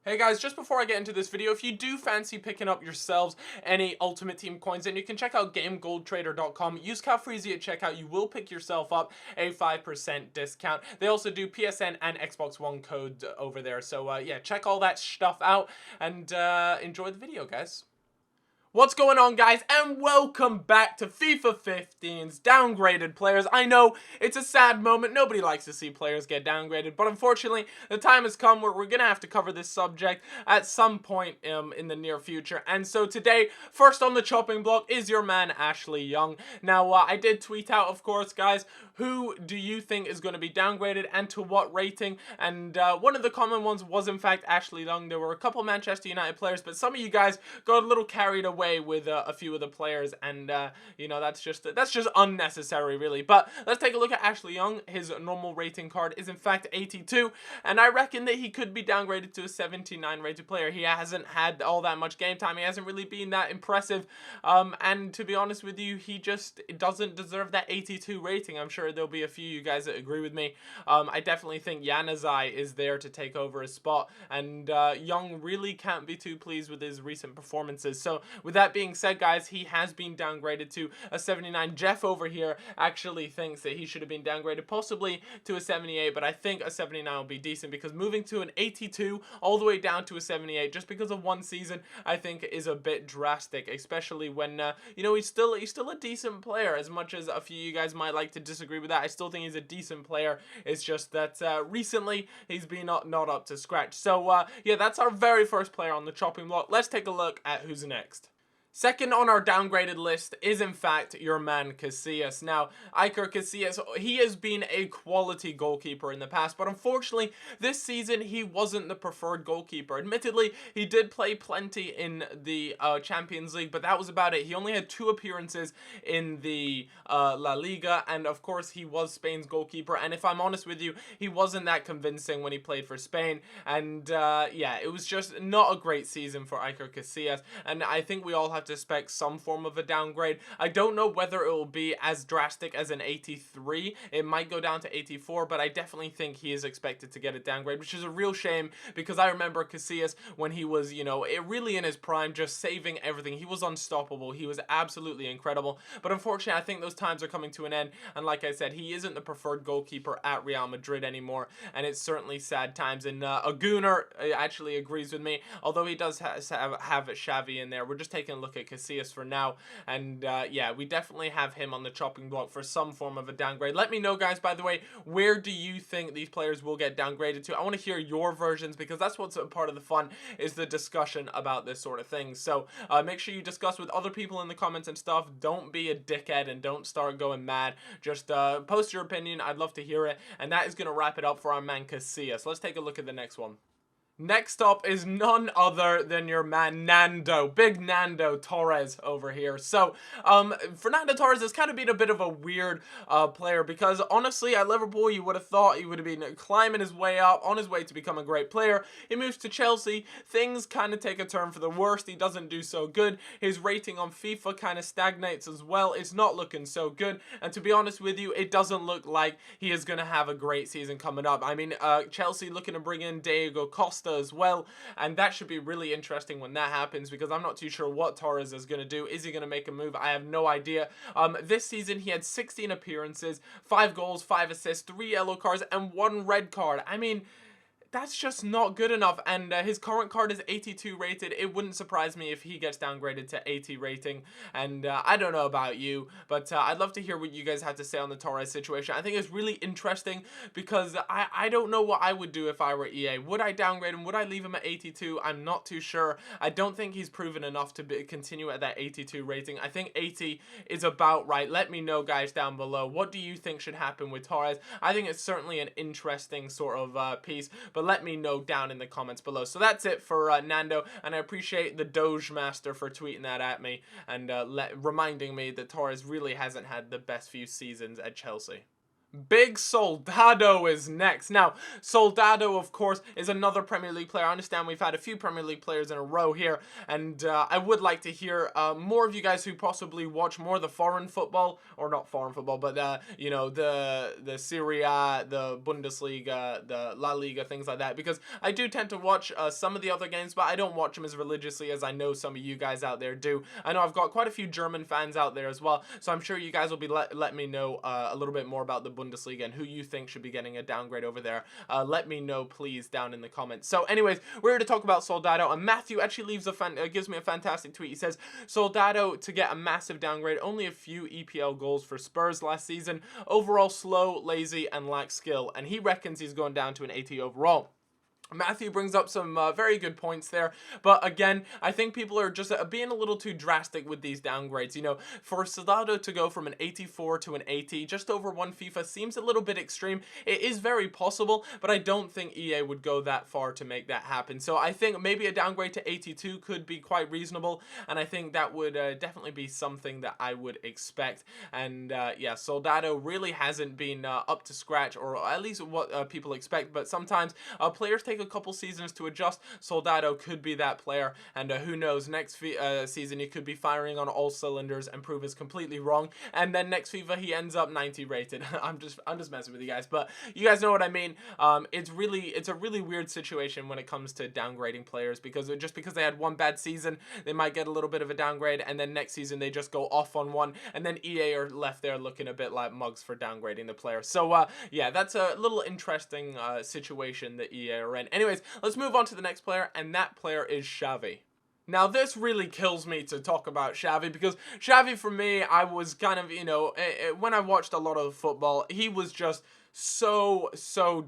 Hey guys, just before I get into this video, if you do fancy picking up yourselves any Ultimate Team coins, then you can check out GameGoldTrader.com. Use code Freezy at checkout. You will pick yourself up a 5% discount. They also do PSN and Xbox One codes over there. So yeah, check all that stuff out and enjoy the video, guys. What's going on, guys, and welcome back to FIFA 15's downgraded players. I know it's a sad moment. Nobody likes to see players get downgraded, but unfortunately the time has come where we're gonna have to cover this subject at some point in the near future. And so today, first on the chopping block is your man Ashley Young. Now I did tweet out, of course, guys, who do you think is going to be downgraded and to what rating? And one of the common ones was in fact Ashley Young. There were a couple Manchester United players, but some of you guys got a little carried away with a few of the players, and you know, that's just unnecessary, really. But let's take a look at Ashley Young. His normal rating card is in fact 82, and I reckon that he could be downgraded to a 79 rated player. He hasn't had all that much game time. He hasn't really been that impressive, and to be honest with you, he just doesn't deserve that 82 rating. I'm sure there'll be a few of you guys that agree with me. I definitely think Januzaj is there to take over his spot, and Young really can't be too pleased with his recent performances. So with that being said, guys, he has been downgraded to a 79. Jeff over here actually thinks that he should have been downgraded possibly to a 78, but I think a 79 will be decent, because moving to an 82 all the way down to a 78 just because of one season, I think is a bit drastic, especially when you know, he's still a decent player. As much as a few of you guys might like to disagree with that, I still think he's a decent player. It's just that recently he's been not up to scratch. So yeah, that's our very first player on the chopping block. Let's take a look at who's next. Second on our downgraded list is in fact your man Casillas. Now, Iker Casillas, he has been a quality goalkeeper in the past, but unfortunately this season he wasn't the preferred goalkeeper. Admittedly, he did play plenty in the Champions League, but that was about it. He only had 2 appearances in the La Liga, and of course he was Spain's goalkeeper, and if I'm honest with you, he wasn't that convincing when he played for Spain, and yeah, it was just not a great season for Iker Casillas, and I think we all have to expect some form of a downgrade. I don't know whether it will be as drastic as an 83. It might go down to 84, but I definitely think he is expected to get a downgrade, which is a real shame, because I remember Casillas when he was, you know, really in his prime, just saving everything. He was unstoppable. He was absolutely incredible. But unfortunately, I think those times are coming to an end, and like I said, he isn't the preferred goalkeeper at Real Madrid anymore, and it's certainly sad times. And Agunar actually agrees with me, although he does have Xavi in there. We're just taking a look at Casillas for now, and yeah, we definitely have him on the chopping block for some form of a downgrade. Let me know, guys, by the way, where do you think these players will get downgraded to? I want to hear your versions, because that's what's a part of the fun, is the discussion about this sort of thing. So make sure you discuss with other people in the comments and stuff. Don't be a dickhead and don't start going mad. Just post your opinion. I'd love to hear it. And that is going to wrap it up for our man Casillas. Let's take a look at the next one. Next up is none other than your man Nando, big Nando Torres over here. So, Fernando Torres has kind of been a bit of a weird player, because honestly, at Liverpool, you would have thought he would have been climbing his way up, on his way to become a great player. He moves to Chelsea, things kind of take a turn for the worst. He doesn't do so good. His rating on FIFA kind of stagnates as well. It's not looking so good, and to be honest with you, it doesn't look like he is going to have a great season coming up. I mean, Chelsea looking to bring in Diego Costa as well, and that should be really interesting when that happens, because I'm not too sure what Torres is going to do. Is he going to make a move? I have no idea. This season he had 16 appearances, 5 goals, 5 assists, 3 yellow cards, and 1 red card. I mean, that's just not good enough, and his current card is 82 rated. It wouldn't surprise me if he gets downgraded to 80 rating, and I don't know about you, but I'd love to hear what you guys have to say on the Torres situation. I think it's really interesting, because I don't know what I would do if I were EA. Would I downgrade him? Would I leave him at 82? I'm not too sure. I don't think he's proven enough to continue at that 82 rating. I think 80 is about right. Let me know, guys, down below. What do you think should happen with Torres? I think it's certainly an interesting sort of piece, but let me know down in the comments below. So that's it for Nando, and I appreciate the Doge Master for tweeting that at me and reminding me that Torres really hasn't had the best few seasons at Chelsea. Big Soldado is next. Now, Soldado, of course, is another Premier League player. I understand we've had a few Premier League players in a row here, and I would like to hear more of you guys who possibly watch more of the foreign football, or not foreign football, but you know, the Serie A, the Bundesliga, the La Liga, things like that, because I do tend to watch some of the other games, but I don't watch them as religiously as I know some of you guys out there do. I know I've got quite a few German fans out there as well, so I'm sure you guys will be letting me know a little bit more about the Bundesliga and who you think should be getting a downgrade over there. Let me know, please, down in the comments. So anyways, we're here to talk about Soldado, and Matthew actually leaves gives me a fantastic tweet. He says, Soldado to get a massive downgrade, only a few EPL goals for Spurs last season, overall slow, lazy, and lacks skill, and he reckons he's going down to an 80 overall. Matthew brings up some very good points there, but again, I think people are just being a little too drastic with these downgrades. You know, for Soldado to go from an 84 to an 80, just over one FIFA, seems a little bit extreme. It is very possible, but I don't think EA would go that far to make that happen. So I think maybe a downgrade to 82 could be quite reasonable, and I think that would definitely be something that I would expect. And yeah, Soldado really hasn't been up to scratch, or at least what people expect, but sometimes players take a couple seasons to adjust. Soldado could be that player, and who knows, next season he could be firing on all cylinders and prove us completely wrong, and then next FIFA he ends up 90 rated. I'm just messing with you guys, but you guys know what I mean. It's a really weird situation when it comes to downgrading players, because just because they had one bad season, they might get a little bit of a downgrade, and then next season they just go off on one, and then EA are left there looking a bit like mugs for downgrading the player. So yeah, that's a little interesting situation that EA are in. Anyways, let's move on to the next player, and that player is Xavi. Now, this really kills me to talk about Xavi, because Xavi, for me, I was kind of, you know, when I watched a lot of football, he was just so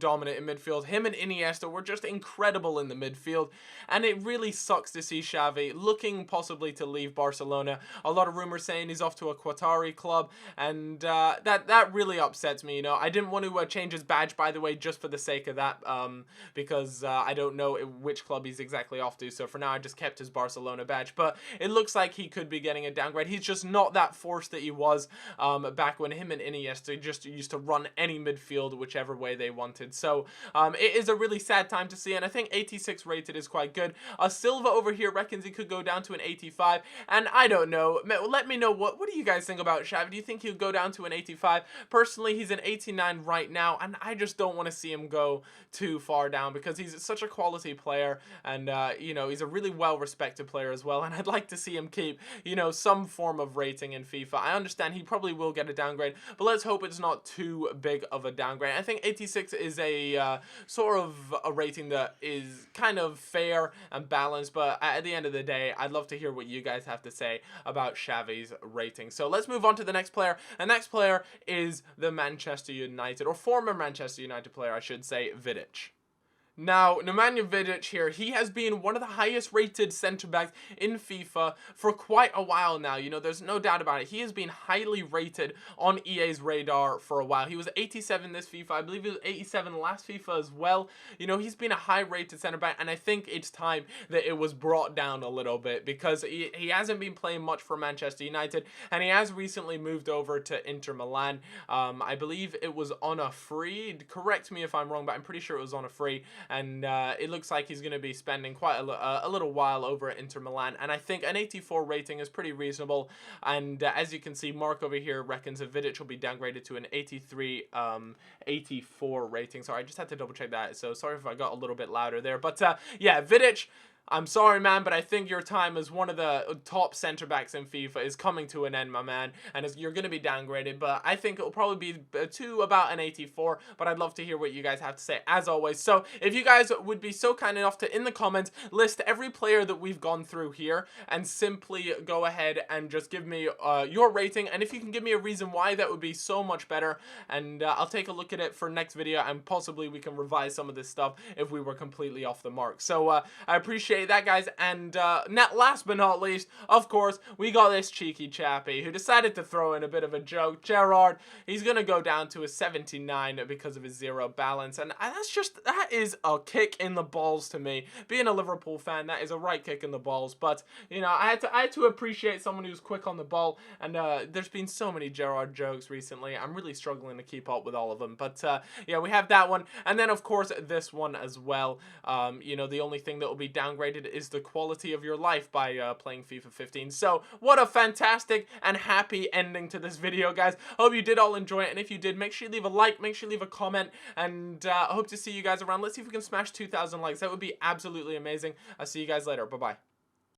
dominant in midfield. Him and Iniesta were just incredible in the midfield, and it really sucks to see Xavi looking possibly to leave Barcelona. A lot of rumors saying he's off to a Qatari club, and that really upsets me. You know, I didn't want to change his badge, by the way, just for the sake of that, because I don't know which club he's exactly off to, so for now I just kept his Barcelona badge. But it looks like he could be getting a downgrade. He's just not that force that he was back when him and Iniesta just used to run any midfield whichever way they wanted. So it is a really sad time to see, and I think 86 rated is quite good. Silva over here reckons he could go down to an 85, and I don't know. Let me know, what do you guys think about Xavi? Do you think he'll go down to an 85? Personally, he's an 89 right now, and I just don't want to see him go too far down, because he's such a quality player, and you know, he's a really well-respected player as well, and I'd like to see him keep, you know, some form of rating in FIFA. I understand he probably will get a downgrade, but let's hope it's not too big of a downgrade. I think 86 is a sort of a rating that is kind of fair and balanced, but at the end of the day, I'd love to hear what you guys have to say about Xavi's rating. So let's move on to the next player. The next player is the Manchester United, or former Manchester United player, I should say, Vidic. Now, Nemanja Vidic here, he has been one of the highest rated centre-backs in FIFA for quite a while now. You know, there's no doubt about it. He has been highly rated on EA's radar for a while. He was 87 this FIFA. I believe he was 87 last FIFA as well. You know, he's been a high-rated centre-back, and I think it's time that it was brought down a little bit, because he hasn't been playing much for Manchester United, and he has recently moved over to Inter Milan. I believe it was on a free. Correct me if I'm wrong, but I'm pretty sure it was on a free. And it looks like he's going to be spending quite a little while over at Inter Milan, and I think an 84 rating is pretty reasonable. And as you can see, Mark over here reckons that Vidic will be downgraded to an 84 rating. Sorry, I just had to double check that, so sorry if I got a little bit louder there. But yeah, Vidic, I'm sorry, man, but I think your time as one of the top centre-backs in FIFA is coming to an end, my man, and you're going to be downgraded, but I think it'll probably be to about an 84, but I'd love to hear what you guys have to say, as always. So if you guys would be so kind enough to, in the comments, list every player that we've gone through here, and simply go ahead and just give me your rating, and if you can give me a reason why, that would be so much better, and I'll take a look at it for next video, and possibly we can revise some of this stuff if we were completely off the mark. So I appreciate appreciate that, guys. And last but not least, of course, we got this cheeky chappy who decided to throw in a bit of a joke. Gerrard, he's going to go down to a 79 because of his zero balance. And that is a kick in the balls to me. Being a Liverpool fan, that is a right kick in the balls. But, you know, I had to appreciate someone who's quick on the ball. And there's been so many Gerrard jokes recently. I'm really struggling to keep up with all of them. But, yeah, we have that one. And then, of course, this one as well. You know, the only thing that will be downgraded is the quality of your life by playing FIFA 15. So, what a fantastic and happy ending to this video, guys. Hope you did all enjoy it. And if you did, make sure you leave a like, make sure you leave a comment. And I hope to see you guys around. Let's see if we can smash 2,000 likes. That would be absolutely amazing. I'll see you guys later. Bye-bye.